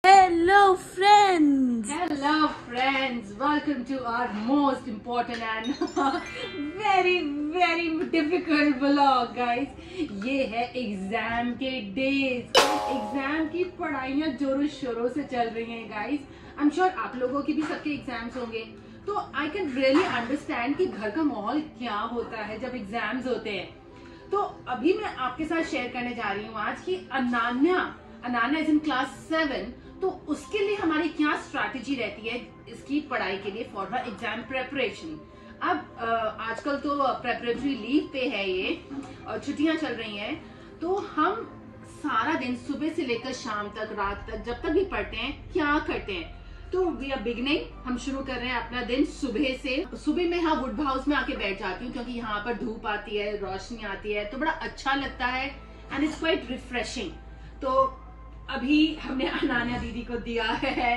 Hello friends! Hello friends! Welcome to our most important and very difficult vlog guys. ये है exam के days. Exam की पढ़ाइयाँ जोरों शोरों से चल रही हैं गाइस। आई एम श्योर आप लोगों की भी सबके एग्जाम्स होंगे, तो आई कैन रियली अंडरस्टैंड कि घर का माहौल क्या होता है जब एग्जाम्स होते हैं। तो अभी मैं आपके साथ शेयर करने जा रही हूँ आज की अनान्या इज इन क्लास 7, तो उसके लिए हमारी क्या स्ट्रैटेजी रहती है इसकी पढ़ाई के लिए फॉर हर एग्जाम प्रेपरेशन। अब आजकल तो प्रेपरेटरी लीव पे है ये और छुट्टियां चल रही हैं, तो हम सारा दिन सुबह से लेकर शाम तक रात तक जब तक भी पढ़ते हैं क्या करते हैं। तो वी आर बिगिनिंग, हम शुरू कर रहे हैं अपना दिन सुबह से। सुबह में हाँ वुड हाउस में आके बैठ जाती हूँ क्योंकि यहाँ पर धूप आती है, रोशनी आती है, तो बड़ा अच्छा लगता है एंड इट्स क्वाइट रिफ्रेशिंग। तो अभी हमने अनान्या दीदी को दिया है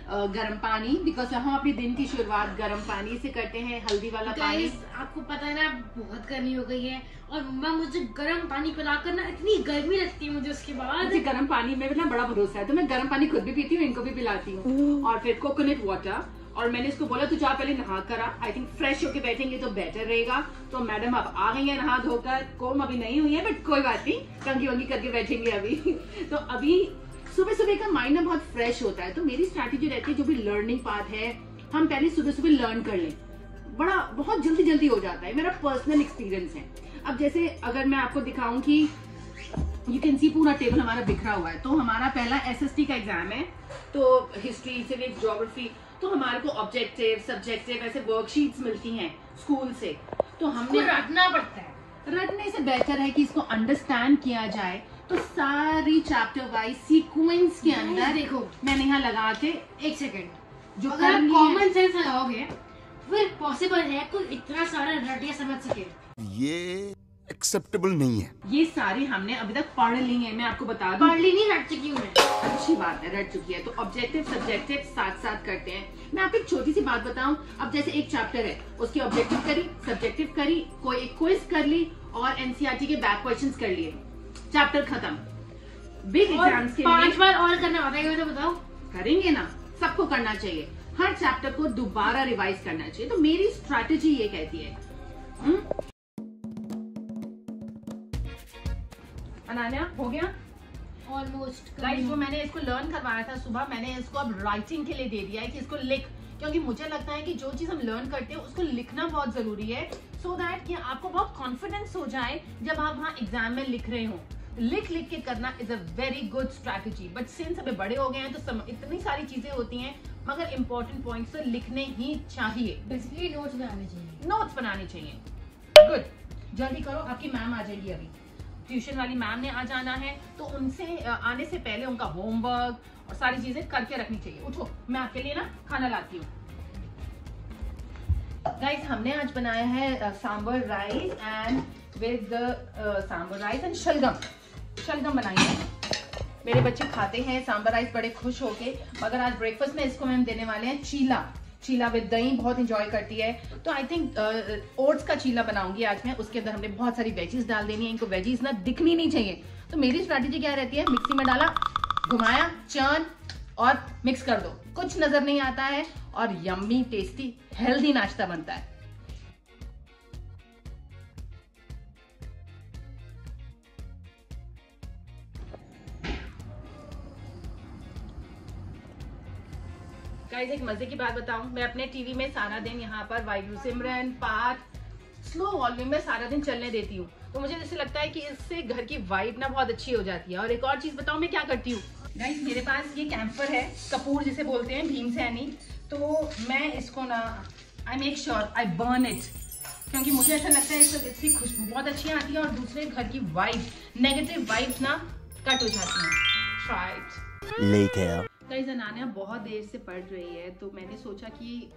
गर्म पानी, बिकॉज हम अपने दिन की शुरुआत गर्म पानी से करते हैं, हल्दी वाला पानी। आपको पता है ना बहुत गर्मी हो गई है और मम्मा मुझे गर्म पानी पिलाकर ना इतनी गर्मी लगती है मुझे उसके बाद। मुझे गर्म पानी में ना बड़ा भरोसा है, तो मैं गर्म पानी खुद भी पीती हूँ, इनको भी पिलाती हूँ। और फिर कोकोनट वाटर, और मैंने इसको बोला तू जा पहले नहा करा, आई थिंक फ्रेश होके बैठेंगे तो बेटर रहेगा। तो मैडम अब आ गई है नहा धोकर, कोम अभी नहीं हुई है बट कोई बात नहीं, कंघी वंगी करके बैठेंगे अभी। तो अभी सुबह सुबह का माइंड ना बहुत फ्रेश होता है, तो मेरी स्ट्रैटेजी रहती है जो भी लर्निंग पार्ट है हम पहले सुबह सुबह लर्न कर लें, बहुत जल्दी हो जाता है, मेरा पर्सनल एक्सपीरियंस है। अब जैसे अगर मैं आपको दिखाऊं कि यू कैन सी पूरा टेबल हमारा बिखरा हुआ है, तो हमारा पहला एसएसटी का एग्जाम है, तो हिस्ट्री, सिविक्स, ज्योग्राफी, तो हमारे को ऑब्जेक्टिव, सब्जेक्टिव ऐसे वर्कशीट्स मिलती हैं स्कूल से, तो हमने रटना पड़ता है। रटने से बेहतर है कि इसको अंडरस्टैंड किया जाए। तो सारी चैप्टर वाइज सीक्वेंस के अंदर देखो मैंने यहाँ लगा के एक सेकंड जो अगर आप कॉमन सेंस लगाओगे फिर पॉसिबल है कोई इतना सारा रट या समझ सके। ये एक्सेप्टेबल नहीं है। ये सारी हमने अभी तक पढ़ ली है, मैं आपको बता दूं। पढ़ ली नहीं, रट चुकी हूँ मैं। अच्छी बात है, रट चुकी है। तो ऑब्जेक्टिव सब्जेक्टिव साथ साथ करते हैं। मैं आपको एक छोटी सी बात बताऊं, अब जैसे एक चैप्टर है उसकी ऑब्जेक्टिव करी, सब्जेक्टिव करी, कोई एक क्विज कर ली और एनसीईआरटी के बैक क्वेश्चंस कर लिए, चैप्टर खत्म। बिग एग्जाम्स के लिए 5 बार और करना होता है, तो बताओ। करेंगे ना, सबको करना चाहिए, हर चैप्टर को दोबारा रिवाइज करना चाहिए। तो मेरी स्ट्रैटेजी ये कहती है। अनान्या हो गया ऑलमोस्ट गाइस, जो मैंने इसको लर्न करवाया था सुबह, मैंने इसको अब राइटिंग के लिए दे दिया है कि इसको लिख, क्योंकि मुझे लगता है कि जो चीज हम लर्न करते हैं उसको लिखना बहुत जरूरी है, सो दैट कि आपको बहुत कॉन्फिडेंस हो जाए जब आप वहाँ एग्जाम में लिख रहे हो। लिख के करना is a very good strategy, but since अभी बड़े हो गए हैं तो इतनी सारी चीजें होती हैं, मगर इंपॉर्टेंट पॉइंट्स तो लिखने ही चाहिए। बेसिकली नोट्स बनाने चाहिए। गुड, जल्दी करो, आपकी मैम आ जाएगी अभी, ट्यूशन वाली मैम ने आ जाना है, तो उनसे आने से पहले उनका होमवर्क और सारी चीजें करके रखनी चाहिए। उठो, मैं आपके लिए ना खाना लाती हूँ। गाइस, हमने आज बनाया है sambar rice and with sambar rice and शलगम बनाई है। मेरे बच्चे खाते हैं सांबर राइस बड़े खुश होके, मगर आज ब्रेकफास्ट में इसको हम देने वाले हैं चीला विद दही, बहुत इंजॉय करती है। तो आई थिंक ओट्स का चीला बनाऊंगी आज मैं, उसके अंदर हमने बहुत सारी वेजीज डाल देनी है, इनको वेजीज ना दिखनी नहीं चाहिए। तो मेरी स्ट्रैटेजी क्या रहती है, मिक्सी में डाला, घुमाया, चर्न और मिक्स कर दो, कुछ नजर नहीं आता है और यम्मी टेस्टी हेल्दी नाश्ता बनता है। गाइस, एक मजे की बात बताऊं, मैं अपने टीवी में सारा दिन यहाँ पर वाहिगुरु सिमरन पाठ स्लो वॉल्यूम में सारा दिन चलने देती हूँ, तो मुझे जैसे लगता है कि इससे घर की वाइब ना बहुत अच्छी हो जाती है। और एक और चीज बताऊं, मैं क्या करती हूँ गाइस, मेरे पास ये कैंपर है, कपूर जिसे बोलते हैं, भीमसेनी, तो मैं इसको ना I make sure I burn it, क्योंकि मुझे ऐसा लगता है इससे खुशबू बहुत अच्छी आती है और दूसरे घर की वाइब, नेगेटिव वाइब्स ना कट हो जाती हैं। Try it. गाइस, अनान्या बहुत देर से पढ़ रही है, तो मैंने सोचा कि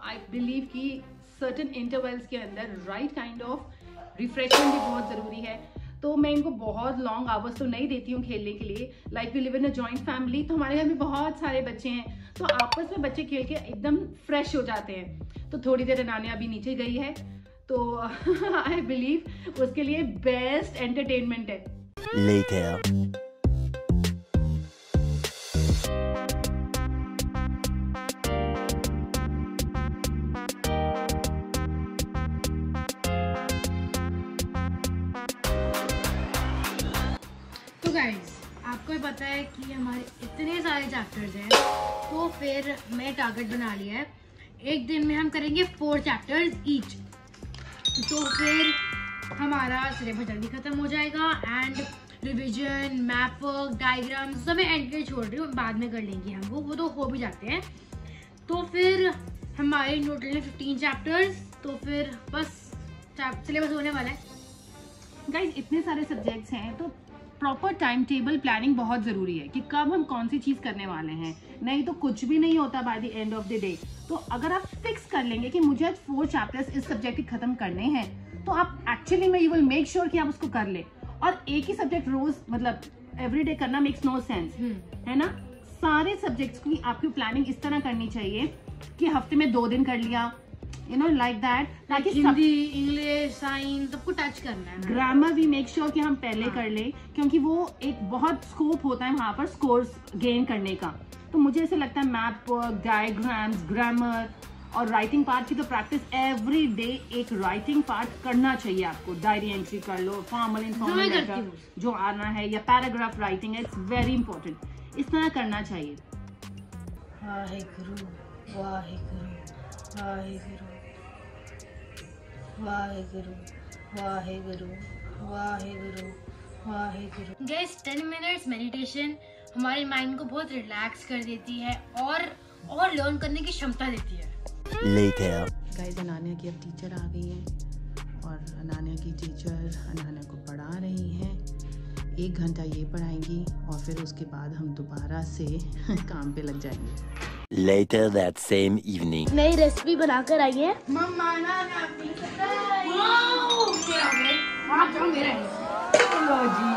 आई बिलीव कि सर्टेन इंटरवल्स के अंदर राइट काइंड ऑफ रिफ्रेशमेंट भी बहुत जरूरी है। तो मैं इनको बहुत लॉन्ग आवर्स तो नहीं देती हूँ खेलने के लिए। Like we live in a joint family, तो हमारे घर में बहुत सारे बच्चे हैं, तो आपस में बच्चे खेल के एकदम फ्रेश हो जाते हैं। तो थोड़ी देर अनान्या अभी नीचे गई है, तो आई बिलीव उसके लिए बेस्ट एंटरटेनमेंट है। सबको ही पता है कि हमारे इतने सारे चैप्टर्स हैं, तो फिर मैं टारगेट बना लिया है एक दिन में हम करेंगे 4 चैप्टर्स ईच। तो फिर हमारा सिलेबस जल्दी खत्म हो जाएगा and revision, map work, diagram सब मैं एंड के छोड़ रही हूँ, बाद में कर लेंगे हम वो तो हो भी जाते हैं। तो फिर हमारे टोटल है 15 चैप्टर्स, तो फिर बस सिलेबस होने वाला है। गाइज इतने सारे सब्जेक्ट्स हैं तो प्रॉपर टाइम टेबल प्लानिंग बहुत ज़रूरी है कि कब हम कौन सी चीज़ करने वाले हैं, नहीं तो कुछ भी नहीं होता by the end of the day. तो अगर आप फिक्स कर लेंगे कि मुझे आज 4 चैप्टर्स इस सब्जेक्ट के खत्म करने हैं, तो आप एक्चुअली में यू विल मेक श्योर कि आप उसको कर ले। और एक ही सब्जेक्ट रोज मतलब एवरीडे करना मेक्स नो सेंस, है ना। सारे सब्जेक्ट्स की आपकी प्लानिंग इस तरह करनी चाहिए कि हफ्ते में 2 दिन कर लिया, यू नो लाइक दैट, ताकि हिंदी, इंग्लिश, साइंस सबको टच करना है। ग्रामर भी मेक श्योर कि हम पहले कर ले, क्योंकि वो एक बहुत स्कोप होता है वहां पर स्कोर्स गेन करने का। तो मुझे ऐसे लगता है मैप वर्क, डायग्राम्स, ग्रामर और राइटिंग पार्ट की तो प्रैक्टिस एवरी डे एक राइटिंग पार्ट करना चाहिए आपको। डायरी एंट्री कर लो, फॉर्मल इनफॉर्मल लेटर जो आना है, या पैराग्राफ राइटिंग है, इट्स वेरी इंपॉर्टेंट, इस तरह करना चाहिए। Waheguru Waheguru Waheguru Waheguru Waheguru Waheguru Waheguru. Guys 10 minutes meditation हमारे माइंड को बहुत रिलैक्स कर देती है और लर्न करने की क्षमता देती है। गाइस अनान्या की अब टीचर आ गई हैं और अनान्या की टीचर अनान्या को पढ़ा रही हैं। 1 घंटा ये पढ़ाएंगी और फिर उसके बाद हम दोबारा से काम पे लग जाएंगे। Later that same evening. नई रेसिपी बनाकर आई है मम्मा ना अपनी सरप्राइज। वाओ मेरा है, आप जाओ मेरा है। लो जी,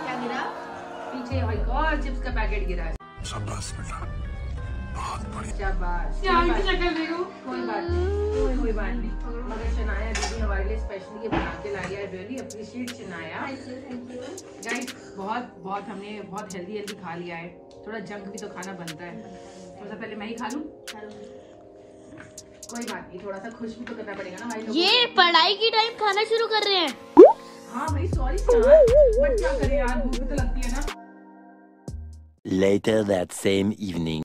क्या गिरा? पीछे एक और चिप्स का पैकेट गिरा है। शाबाश बेटा, बहुत बढ़िया। शाबाश। क्या इनकी शक्ल देखो। कोई बात नहीं, कोई बात नहीं। मगर शनाया दीदी हमारे लिए स्पेशली ये बना के लाई है। Really appreciate Shanaya. गाइस बहुत हमने बहुत हेल्दी खा लिया है। थोड़ा जंक भी तो खाना बनता है। थोड़ा सा पहले मैं ही खा लूं। कोई बात नहीं, थोड़ा सा खुश भी तो करना पड़ेगा ना भाई लोगों ये पढ़ाई की टाइम खाना शुरू कर रहे हैं। हाँ भाई सॉरी यार, बट क्या करें यार, भूख भी तो लगती है ना। Later that same evening.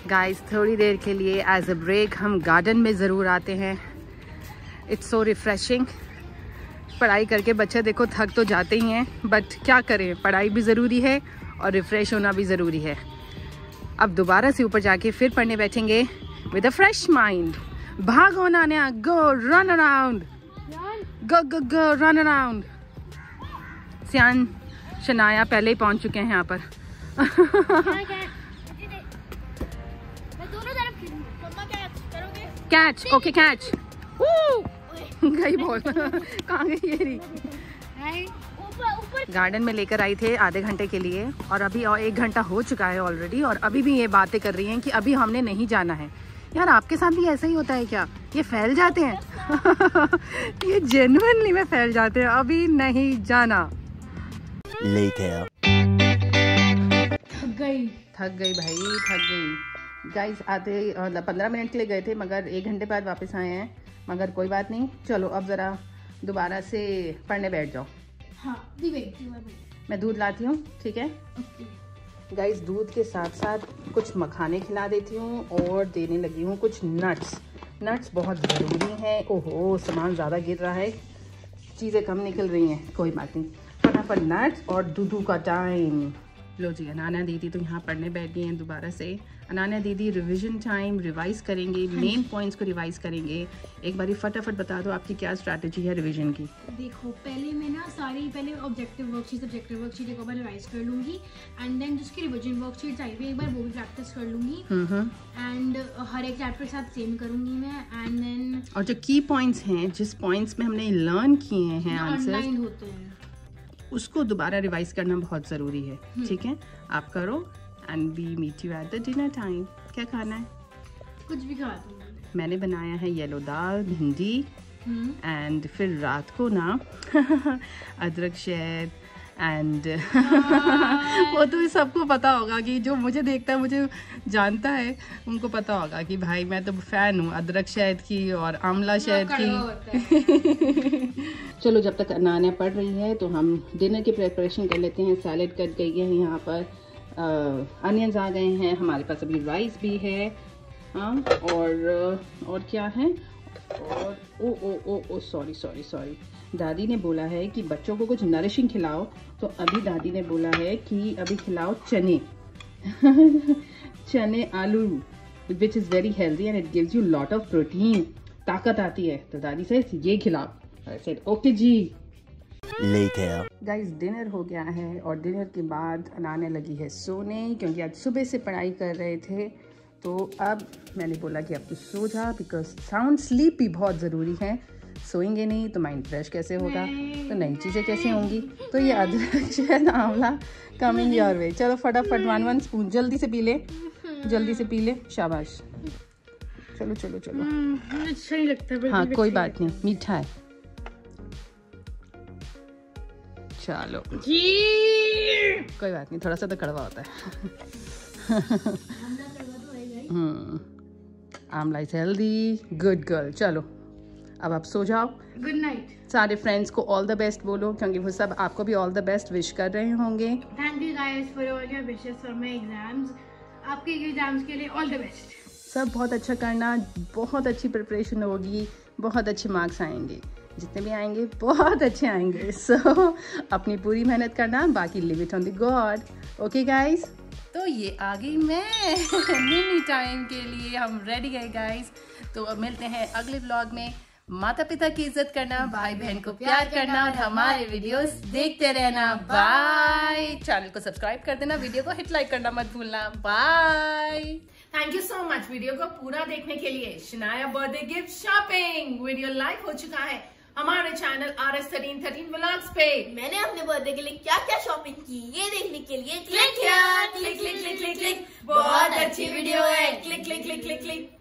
Guys थोड़ी देर के लिए एज अ ब्रेक हम गार्डन में ज़रूर आते हैं। It's so refreshing. पढ़ाई करके बच्चे देखो थक तो जाते ही हैं, बट क्या करें, पढ़ाई भी ज़रूरी है और रिफ्रेश होना भी ज़रूरी है। अब दोबारा से ऊपर जाके फिर पढ़ने बैठेंगे विद अ फ्रेश माइंड। भागो नान्या, गो रन अराउंड, गो गो गो रन अराउंड। सियान शनाया पहले ही पहुंच चुके हैं यहाँ पर। Catch, okay catch. गई बॉल। कहाँ गई ये रही? गार्डन में लेकर आई थे आधे घंटे के लिए और अभी और 1 घंटा हो चुका है ऑलरेडी, और अभी भी ये बातें कर रही हैं कि अभी हमने नहीं जाना है। यार आपके साथ भी ऐसा ही होता है क्या? ये फैल जाते हैं। ये जेन्युइनली में फैल जाते हैं, अभी नहीं जाना। Later. थक गई भाई, थक गई। गाइस आते 15 मिनट के लिए गए थे, मगर 1 घंटे बाद वापस आए हैं। मगर कोई बात नहीं, चलो अब ज़रा दोबारा से पढ़ने बैठ जाओ। हाँ, मैं दूध लाती हूँ, ठीक है? गाइस दूध के साथ साथ कुछ मखाने खिला देती हूँ और देने लगी हूँ कुछ नट्स बहुत ज़रूरी हैं। ओहो सामान ज़्यादा गिर रहा है, चीज़ें कम निकल रही हैं, कोई बात नहीं। फटाफट नट्स और दूध का टाइम। लो जी, अनान्या दीदी तो यहाँ पढ़ने बैठ गई हैं दोबारा से। अनान्या दीदी रिवीजन टाइम रिवाइज करेंगे, मेन पॉइंट्स को रिवाइज करेंगे। एक बारी फटाफट बता दो आपकी क्या स्ट्रैटेजी है रिवीजन की। देखो पहले मैं ना पहले ऑब्जेक्टिव वर्कशीट एक बार रिवाइज कर लूंगी एंड देन जिसकी रिवीजन वर्कशीट आई हुई एक बार वो भी प्रैक्टिस कर लूंगी एंड हर एक चैप्टर के साथ सेम करूंगी मैं। एंड देन और जो की पॉइंट्स हैं, जिस पॉइंट्स में हमने लर्न किए हैं आंसर, ऑनलाइन होते हैं, उसको दोबारा रिवाइज करना बहुत ज़रूरी है। ठीक है, आप करो and we meet you at the dinner time. क्या खाना है? कुछ भी खा दूँ। मैंने बनाया है येलो दाल, भिंडी एंड फिर रात को ना अदरक शहद एंड वो तो सबको पता होगा कि जो मुझे देखता है, मुझे जानता है, उनको पता होगा कि भाई मैं तो फैन हूँ अदरक शहद की और आंवला शहद की। चलो जब तक अनान्या पढ़ रही है तो हम डिनर की प्रिपरेशन कर लेते हैं। सैलेड कट गई है, यहाँ पर अनियंस आ गए हैं, हमारे पास अभी राइस भी है। हाँ, और क्या है, और ओ ओ ओ ओ सॉरी दादी ने बोला है कि बच्चों को कुछ नरिशिंग खिलाओ, तो अभी दादी ने बोला है कि अभी खिलाओ चने चने आलू, which is very healthy and it gives you lot of protein, ताकत आती है। तो दादी से ये खिलाओ। आई सेड ओके जी। Later. गाइस डिनर हो गया है और डिनर के बाद अनान्या लगी है सोने, क्योंकि आज सुबह से पढ़ाई कर रहे थे। तो अब मैंने बोला कि अब तो सो जा, बिकॉज साउंड स्लीप भी बहुत ज़रूरी है। सोएंगे नहीं तो माइंड फ्रेश कैसे होगा, तो नई चीज़ें कैसे होंगी। तो ये अदरक शहद आंवला कमिंग योर वे। चलो फटाफट 1 स्पून जल्दी से पी ले, जल्दी से पी ले, शाबाश। चलो चलो चलो। अच्छा नहीं लगता। हाँ कोई बात नहीं, मीठा है। चलो जी, कोई बात नहीं, थोड़ा सा तो कड़वा होता है। Amla is healthy, good girl. चलो अब आप सो जाओ। Good night. सारे फ्रेंड्स को ऑल द बेस्ट बोलो, क्योंकि वो सब आपको भी ऑल द बेस्ट विश कर रहे होंगे। Thank you guys for all your wishes for my exams. आपके एग्जाम्स के लिए ऑल द बेस्ट। सब बहुत अच्छा करना, बहुत अच्छी प्रिपरेशन होगी, बहुत अच्छे मार्क्स आएंगे, जितने भी आएंगे बहुत अच्छे आएंगे। सो अपनी पूरी मेहनत करना, बाकी live it on the God. Okay guys, तो ये आ गई मैं मिनी टाइम के लिए, हम रेडी है गाइस। तो अब मिलते हैं अगले व्लॉग में। माता पिता की इज्जत करना, भाई बहन को प्यार करना और हमारे वीडियोस देखते रहना। बाय। चैनल को सब्सक्राइब कर देना, वीडियो को हिट लाइक करना मत भूलना। Bye. Thank you so much video को पूरा देखने के लिए। Shanaya birthday gift shopping video live हो चुका है हमारे चैनल RS1313 व्लॉग्स पे। मैंने अपने बर्थडे के लिए क्या क्या शॉपिंग की ये देखने के लिए क्लिक किया, click click click click click. बहुत अच्छी वीडियो है, click click click click click.